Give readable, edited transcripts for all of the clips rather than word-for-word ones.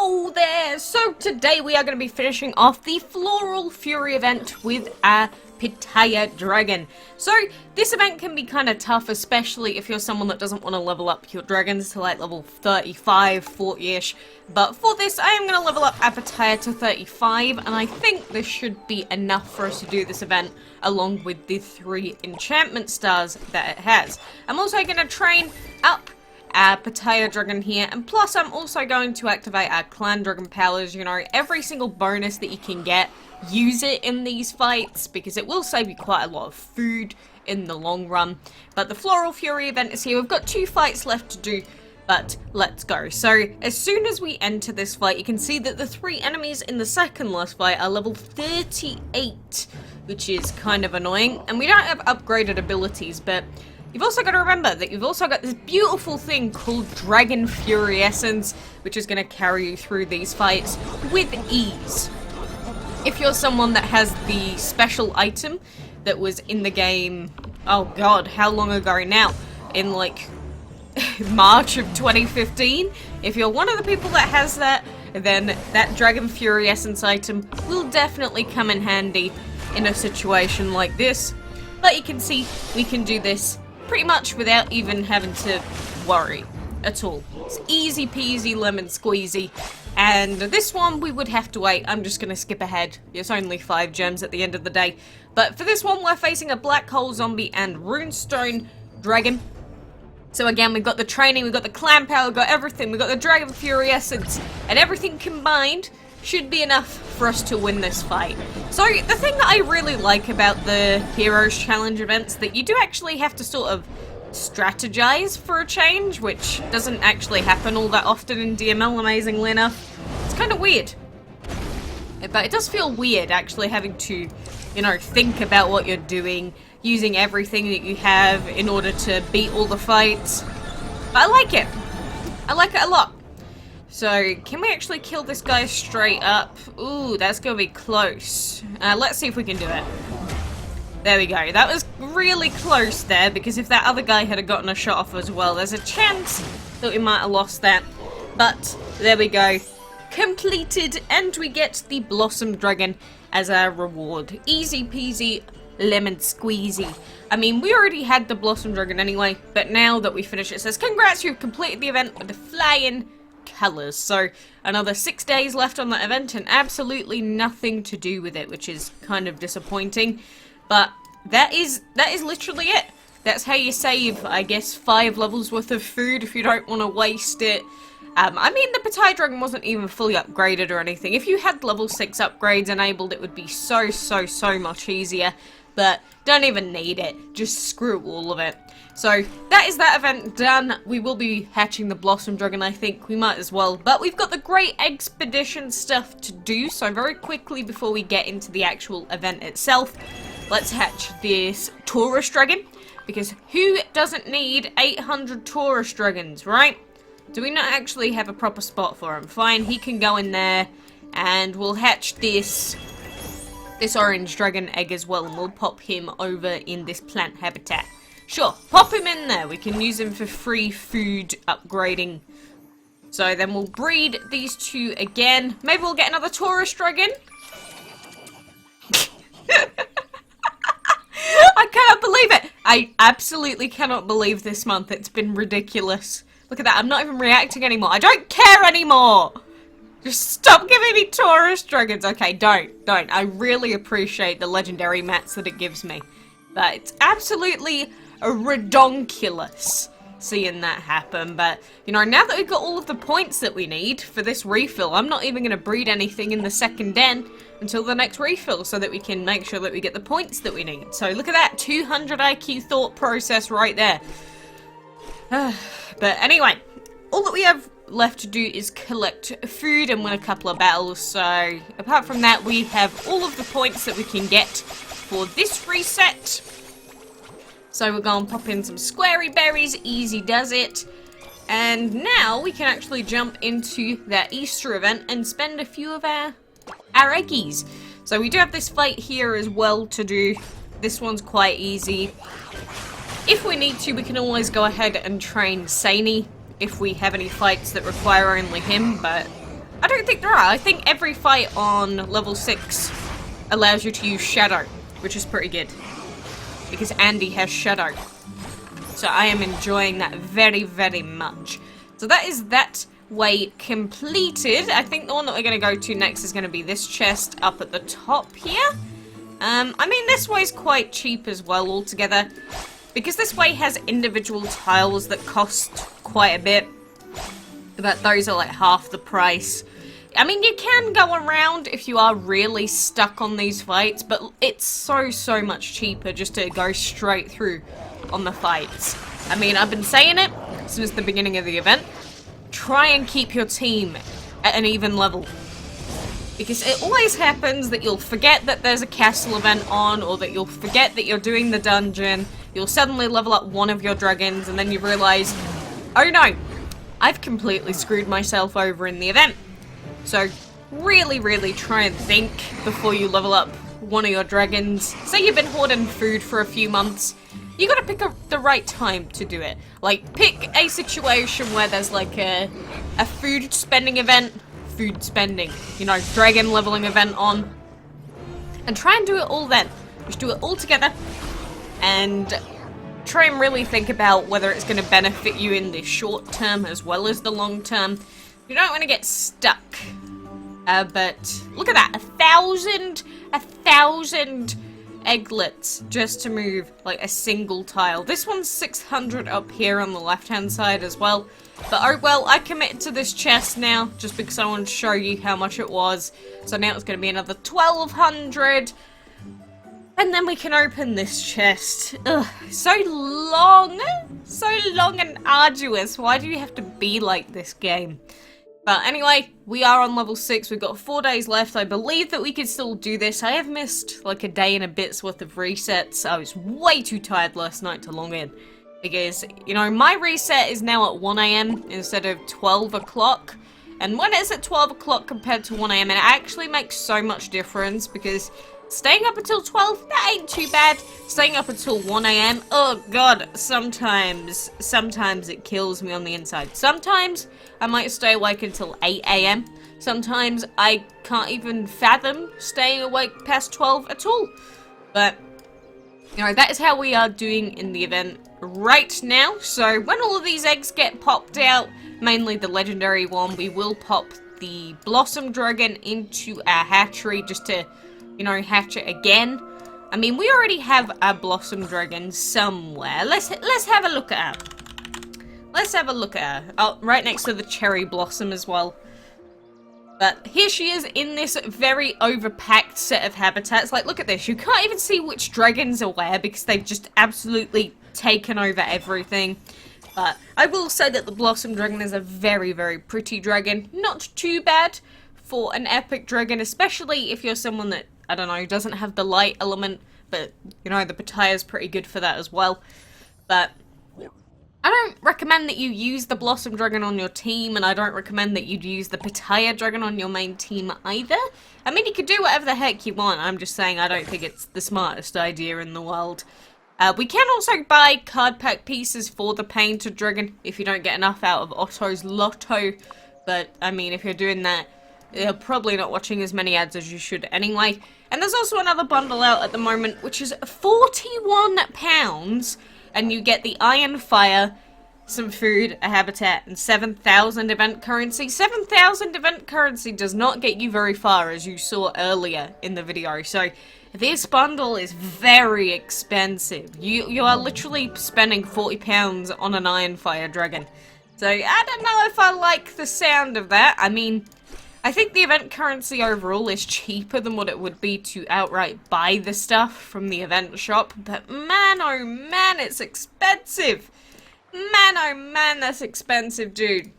Hello there! So today we are going to be finishing off the Floral Fury event with a Pitaya Dragon. So this event can be kind of tough, especially if you're someone that doesn't want to level up your dragons to like level 35, 40-ish. But for this I am going to level up a Pitaya to 35, and I think this should be enough for us to do this event along with the 3 enchantment stars that it has. I'm also going to train up our Pitaya Dragon here, and plus I'm also going to activate our Clan Dragon powers. You know, every single bonus that you can get, use it in these fights, because it will save you quite a lot of food in the long run. But the Floral Fury event is here. We've got 2 fights left to do, but let's go. So as soon as we enter this fight, you can see that the 3 enemies in the second last fight are level 38, which is kind of annoying, and we don't have upgraded abilities, but you've also got to remember that you've also got this beautiful thing called Dragon Fury Essence, which is going to carry you through these fights with ease. If you're someone that has the special item that was in the game, oh god, how long ago now? In like March of 2015? If you're one of the people that has that, then that Dragon Fury Essence item will definitely come in handy in a situation like this. But you can see we can do this pretty much without even having to worry at all. It's easy peasy lemon squeezy. And this one we would have to wait. I'm just going to skip ahead. It's only 5 gems at the end of the day. But for this one we're facing a Blackhole zombie and Runestone dragon. So again, we've got the training, we've got the clan power, we've got everything. We've got the Dragon Fury Essence, and everything combined should be enough for us to win this fight. So the thing that I really like about the Heroes Challenge events, that you do actually have to sort of strategize for a change, which doesn't actually happen all that often in DML, amazingly enough. It's kind of weird. But it does feel weird actually having to, you know, think about what you're doing, using everything that you have in order to beat all the fights. But I like it. I like it a lot. So, can we actually kill this guy straight up? Ooh, that's gonna be close. Let's see if we can do it. There we go. That was really close there, because if that other guy had gotten a shot off as well, there's a chance that we might have lost that. But, there we go. Completed, and we get the Blossom Dragon as our reward. Easy peasy, lemon squeezy. I mean, we already had the Blossom Dragon anyway, but now that we finish it says, congrats, you've completed the event with the flying colors. So another 6 days left on that event and absolutely nothing to do with it, which is kind of disappointing. But that is literally it. That's how you save, I guess, 5 levels worth of food if you don't want to waste it. I mean, the Pitaya Dragon wasn't even fully upgraded or anything. If you had level 6 upgrades enabled, it would be so much easier. But don't even need it. Just screw all of it. So that is that event done. We will be hatching the Blossom Dragon, I think. We might as well. But we've got the Great Eggs-Pedition stuff to do. So very quickly before we get into the actual event itself, let's hatch this Taurus Dragon. Because who doesn't need 800 Taurus Dragons, right? Do we not actually have a proper spot for him? Fine, he can go in there. And we'll hatch this orange dragon egg as well, and we'll pop him over in this plant habitat. Sure, pop him in there. We can use him for free food upgrading. So then we'll breed these 2 again. Maybe we'll get another Taurus dragon. I cannot believe it. I absolutely cannot believe this month. It's been ridiculous. Look at that. I'm not even reacting anymore. I don't care anymore. Just stop giving me Taurus Dragons. Okay, don't. I really appreciate the legendary mats that it gives me. But it's absolutely redonkulous seeing that happen. But, you know, now that we've got all of the points that we need for this refill, I'm not even going to breed anything in the second den until the next refill, so that we can make sure that we get the points that we need. So look at that, 200 IQ thought process right there. But anyway, all that we have left to do is collect food and win a couple of battles. So apart from that, we have all of the points that we can get for this reset. So we're going to pop in some squarey berries, easy does it. And now we can actually jump into that Easter event and spend a few of our eggies. So we do have this fight here as well to do. This one's quite easy. If we need to, we can always go ahead and train Saini if we have any fights that require only him, but I don't think there are. I think every fight on level 6 allows you to use Shadow, which is pretty good. Because Andy has Shadow. So I am enjoying that very, very much. So that is that way completed. I think the one that we're going to go to next is going to be this chest up at the top here. I mean, this way's quite cheap as well altogether. Because this way has individual tiles that cost quite a bit. But those are like half the price. I mean, you can go around if you are really stuck on these fights, but it's so much cheaper just to go straight through on the fights. I mean, I've been saying it since the beginning of the event. Try and keep your team at an even level. Because it always happens that you'll forget that there's a castle event on, or that you'll forget that you're doing the dungeon. You'll suddenly level up one of your dragons, and then you realise, oh no, I've completely screwed myself over in the event. So, really try and think before you level up one of your dragons. Say you've been hoarding food for a few months. You gotta pick the right time to do it. Like, pick a situation where there's like a food spending event. Food spending. You know, dragon leveling event on. And try and do it all then. Just do it all together. And try and really think about whether it's going to benefit you in the short term as well as the long term. You don't want to get stuck. But look at that. 1,000 egglets just to move like a single tile. This one's 600 up here on the left hand side as well. But oh well, I committed to this chest now just because I want to show you how much it was. So now it's going to be another 1,200. And then we can open this chest. Ugh, so long and arduous. Why do you have to be like this game? But anyway, we are on level 6. We've got 4 days left. I believe that we can still do this. I have missed like a day and a bit's worth of resets. I was way too tired last night to log in. Because, you know, my reset is now at 1 AM instead of 12 o'clock. And when it's at 12 o'clock compared to 1 AM, it actually makes so much difference because staying up until 12, that ain't too bad. Staying up until 1 AM, oh god, sometimes it kills me on the inside. Sometimes I might stay awake until 8 AM. Sometimes I can't even fathom staying awake past 12 at all. But, you know, that is how we are doing in the event right now. So when all of these eggs get popped out, mainly the legendary one, we will pop the Blossom Dragon into our hatchery just to, you know, hatch it again. I mean, we already have a Blossom Dragon somewhere. Let's have a look at her. Let's have a look at her. Oh, right next to the Cherry Blossom as well. But here she is in this very overpacked set of habitats. Like, look at this. You can't even see which dragons are where because they've just absolutely taken over everything. But I will say that the Blossom Dragon is a very pretty dragon. Not too bad for an epic dragon, especially if you're someone that, I don't know, doesn't have the light element. But, you know, the Pitaya is pretty good for that as well. But I don't recommend that you use the Blossom Dragon on your team, and I don't recommend that you'd use the Pitaya Dragon on your main team either. I mean, you could do whatever the heck you want. I'm just saying I don't think it's the smartest idea in the world. We can also buy card pack pieces for the Painted Dragon if you don't get enough out of Otto's Lotto. But, I mean, if you're doing that, you're probably not watching as many ads as you should anyway. And there's also another bundle out at the moment, which is £41, and you get the Iron Fire, some food, a habitat, and 7,000 event currency. 7,000 event currency does not get you very far, as you saw earlier in the video. So this bundle is very expensive. You are literally spending £40 on an Iron Fire dragon. So I don't know if I like the sound of that. I mean, I think the event currency overall is cheaper than what it would be to outright buy the stuff from the event shop. But man, oh man, it's expensive. Man, oh man, that's expensive, dude.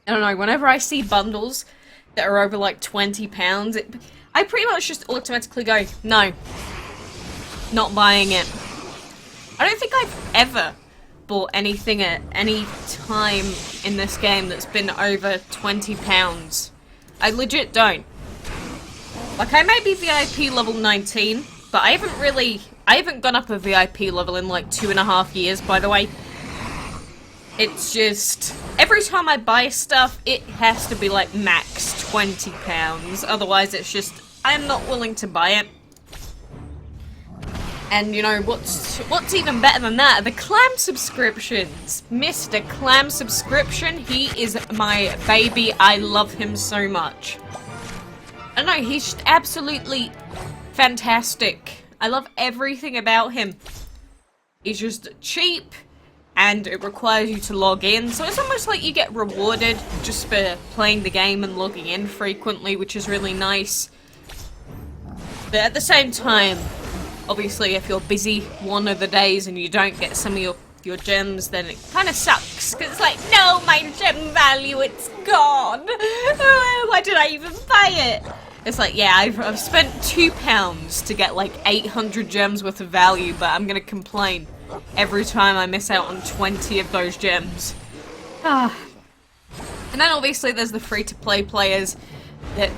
I don't know, whenever I see bundles that are over like £20, I pretty much just automatically go, no, not buying it. I don't think I've ever bought anything at any time in this game that's been over £20. I legit don't. Like, I may be VIP level 19, but I haven't gone up a VIP level in like 2.5 years, by the way. It's just, every time I buy stuff, it has to be like max £20. Otherwise it's just, I'm not willing to buy it. And you know, what's even better than that? The clam subscriptions. Mr. Clam Subscription, he is my baby. I love him so much. I know, he's just absolutely fantastic. I love everything about him. He's just cheap, and it requires you to log in, so it's almost like you get rewarded just for playing the game and logging in frequently, which is really nice. But at the same time, obviously if you're busy one of the days and you don't get some of your gems, then it kind of sucks, because it's like, no, my gem value, it's gone. Why did I even buy it? It's like, yeah, I've spent £2 to get like 800 gems worth of value, but I'm gonna complain every time I miss out on 20 of those gems. And then obviously there's the free-to-play players.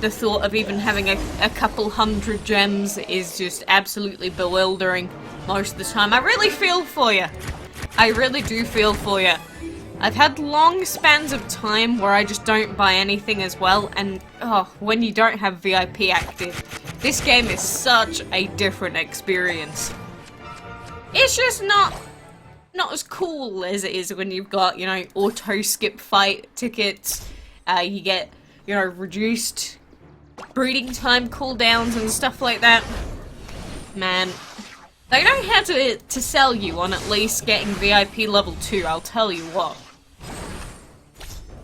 The thought of even having a couple hundred gems is just absolutely bewildering most of the time. I really feel for you. I really do feel for you. I've had long spans of time where I just don't buy anything as well, and when you don't have VIP active, this game is such a different experience. It's just not as cool as it is when you've got, you know, auto skip fight tickets, you get, you know, reduced breeding time cooldowns and stuff like that. Man, they know how to sell you on at least getting VIP level 2, I'll tell you what.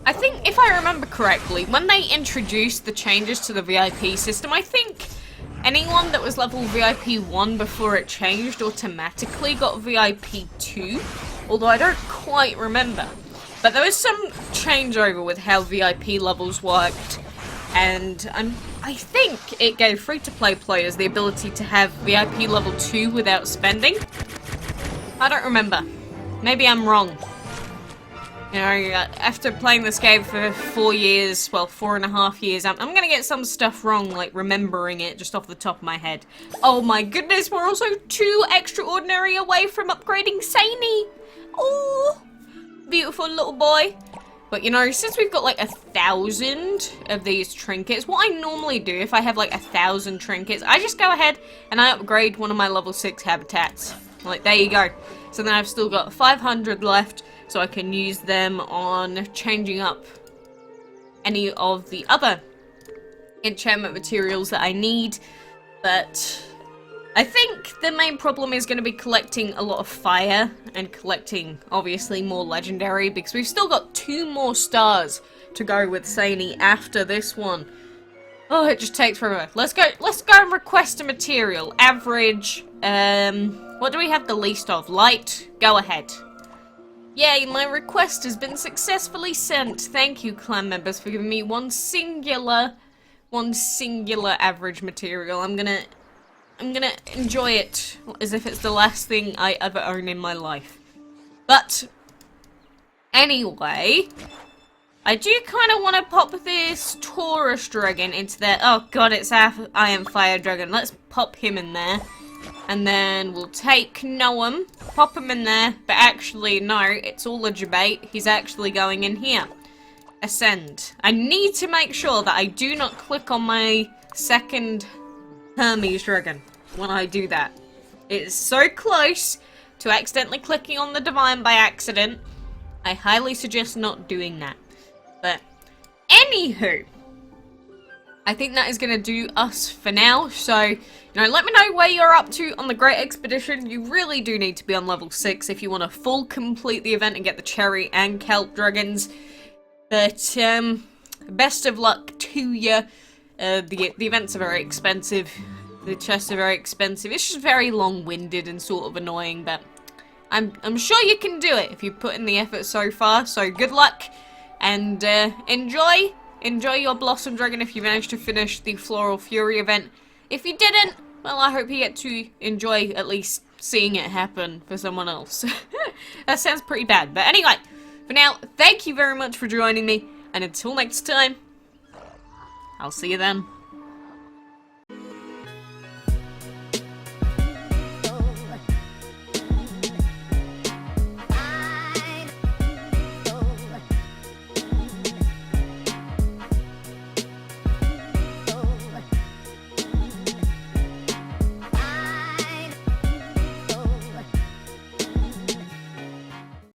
I think, if I remember correctly, when they introduced the changes to the VIP system, I think anyone that was level VIP 1 before it changed automatically got VIP 2, although I don't quite remember. But there was some changeover with how VIP levels worked, and I think it gave free-to-play players the ability to have VIP level 2 without spending. I don't remember. Maybe I'm wrong. You know, after playing this game for 4 years, well, 4.5 years, I'm gonna get some stuff wrong, like remembering it just off the top of my head. Oh my goodness, we're also 2 extraordinary away from upgrading Saini! Oh, beautiful little boy. But you know, since we've got like 1,000 of these trinkets, what I normally do if I have like 1,000 trinkets, I just go ahead and I upgrade one of my level 6 habitats. Like, there you go. So then I've still got 500 left, so I can use them on changing up any of the other enchantment materials that I need. But I think the main problem is going to be collecting a lot of fire and collecting, obviously, more legendary, because we've still got 2 more stars to go with Saini after this one. Oh, it just takes forever. Let's go and request a material. Average, what do we have the least of? Light? Go ahead. Yay, my request has been successfully sent. Thank you, clan members, for giving me one singular average material. I'm gonna enjoy it as if it's the last thing I ever own in my life. But anyway, I do kind of want to pop this Taurus Dragon into there. Oh god, it's our Iron Fire Dragon. Let's pop him in there. And then we'll take Noam, pop him in there, but actually, no, it's all a debate. He's actually going in here. Ascend. I need to make sure that I do not click on my second Hermes Dragon when I do that. It is so close to accidentally clicking on the Divine by accident. I highly suggest not doing that. But, anywho, I think that is going to do us for now. So, you know, let me know where you're up to on the Great Eggs-Pedition. You really do need to be on level 6 if you want to full complete the event and get the Cherry and KELP dragons. But, best of luck to you. The events are very expensive. The chests are very expensive. It's just very long-winded and sort of annoying, but I'm sure you can do it if you put in the effort so far. So good luck, and enjoy your Blossom Dragon if you managed to finish the Floral Fury event. If you didn't, well, I hope you get to enjoy at least seeing it happen for someone else. That sounds pretty bad, but anyway, for now, thank you very much for joining me, and until next time, I'll see you then.